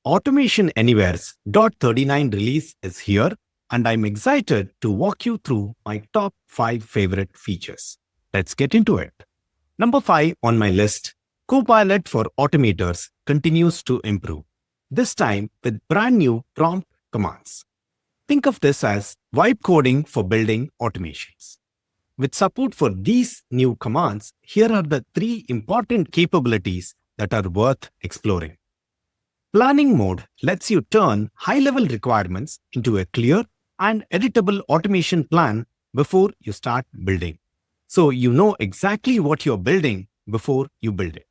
Automation Anywhere's .39 release is here, and I'm excited to walk you through my top 5 favorite features. Let's get into it. Number 5 on my list, Copilot for Automators continues to improve, this time with brand new prompt commands. Think of this as vibe coding for building automations. With support for these new commands, here are the 3 important capabilities that are worth exploring. Planning mode lets you turn high-level requirements into a clear and editable automation plan before you start building. So you know exactly what you're building before you build it.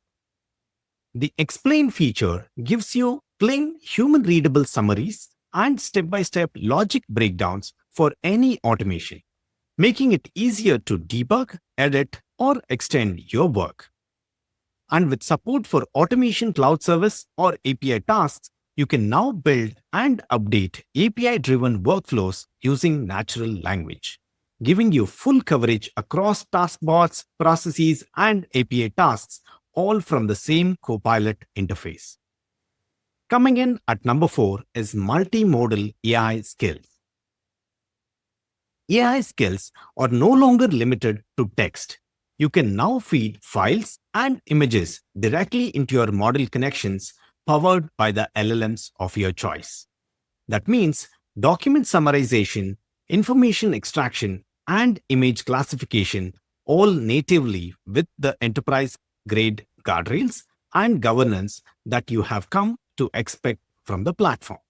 The explain feature gives you plain human-readable summaries and step-by-step logic breakdowns for any automation, making it easier to debug, edit, or extend your work. And with support for Automation Cloud Service or API tasks, you can now build and update API-driven workflows using natural language, giving you full coverage across taskbots, processes, and API tasks, all from the same Copilot interface. Coming in at number 4 is Multimodal AI Skills. AI skills are no longer limited to text. You can now feed files and images directly into your model connections powered by the LLMs of your choice. That means document summarization, information extraction, and image classification all natively with the enterprise-grade guardrails and governance that you have come to expect from the platform.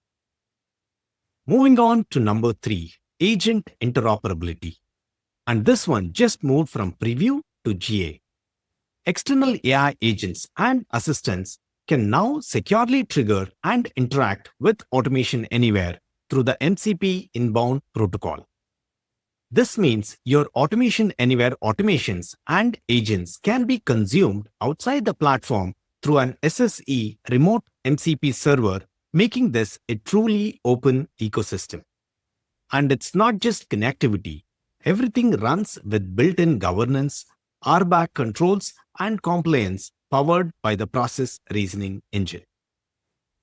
Moving on to number 3, Agent Interoperability. And this one just moved from preview to GA. External AI agents and assistants can now securely trigger and interact with Automation Anywhere through the MCP Inbound protocol. This means your Automation Anywhere automations and agents can be consumed outside the platform through an SSE remote MCP server, making this a truly open ecosystem. And it's not just connectivity. Everything runs with built-in governance, RBAC controls, and compliance powered by the process reasoning engine.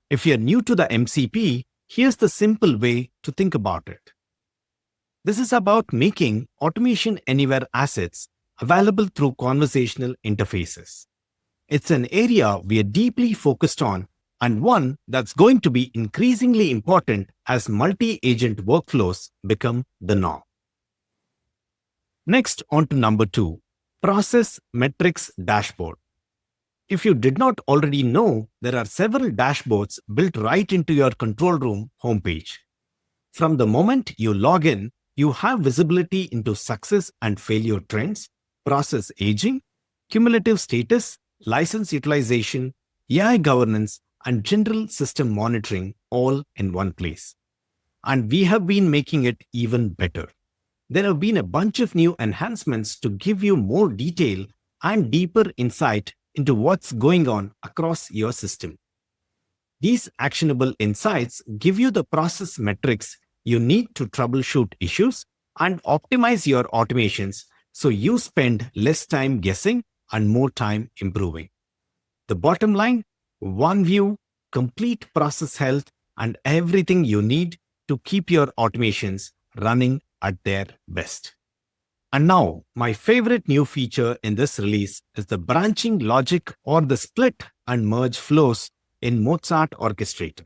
If you're new to the MCP, here's the simple way to think about it. This is about making Automation Anywhere assets available through conversational interfaces. It's an area we are deeply focused on and one that's going to be increasingly important as multi-agent workflows become the norm. Next, on to number 2, Process Metrics Dashboard. If you did not already know, there are several dashboards built right into your control room homepage. From the moment you log in, you have visibility into success and failure trends, process aging, cumulative status, license utilization, AI governance, and general system monitoring all in one place. And we have been making it even better. There have been a bunch of new enhancements to give you more detail and deeper insight into what's going on across your system. These actionable insights give you the process metrics you need to troubleshoot issues and optimize your automations so you spend less time guessing and more time improving. The bottom line, one view, complete process health, and everything you need to keep your automations running at their best. And now, my favorite new feature in this release is the branching logic or the split and merge flows in Mozart Orchestrator.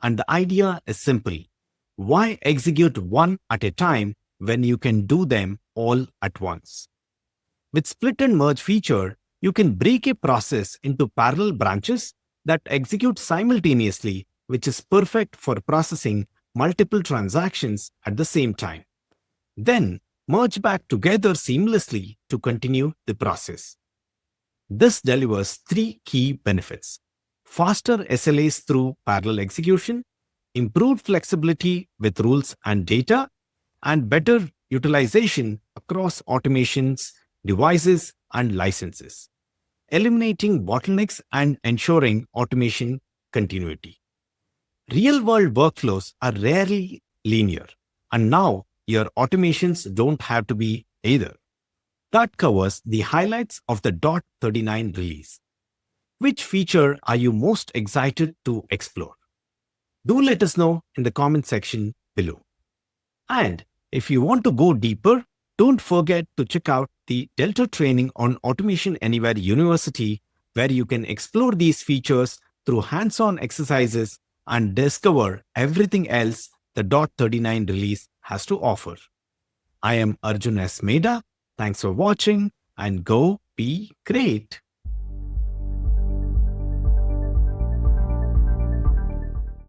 And the idea is simple. Why execute one at a time when you can do them all at once? With split and merge feature, you can break a process into parallel branches that execute simultaneously, which is perfect for processing multiple transactions at the same time. Then merge back together seamlessly to continue the process. This delivers 3 key benefits: faster SLAs through parallel execution, improved flexibility with rules and data, and better utilization across automations, devices, and licenses, eliminating bottlenecks and ensuring automation continuity. Real-world workflows are rarely linear, and now your automations don't have to be either. That covers the highlights of the .39 release. Which feature are you most excited to explore? Do let us know in the comment section below. And if you want to go deeper, don't forget to check out the Delta training on Automation Anywhere University, where you can explore these features through hands-on exercises and discover everything else the .39 release has to offer. I am Arjun S Meda. Thanks for watching and go be great.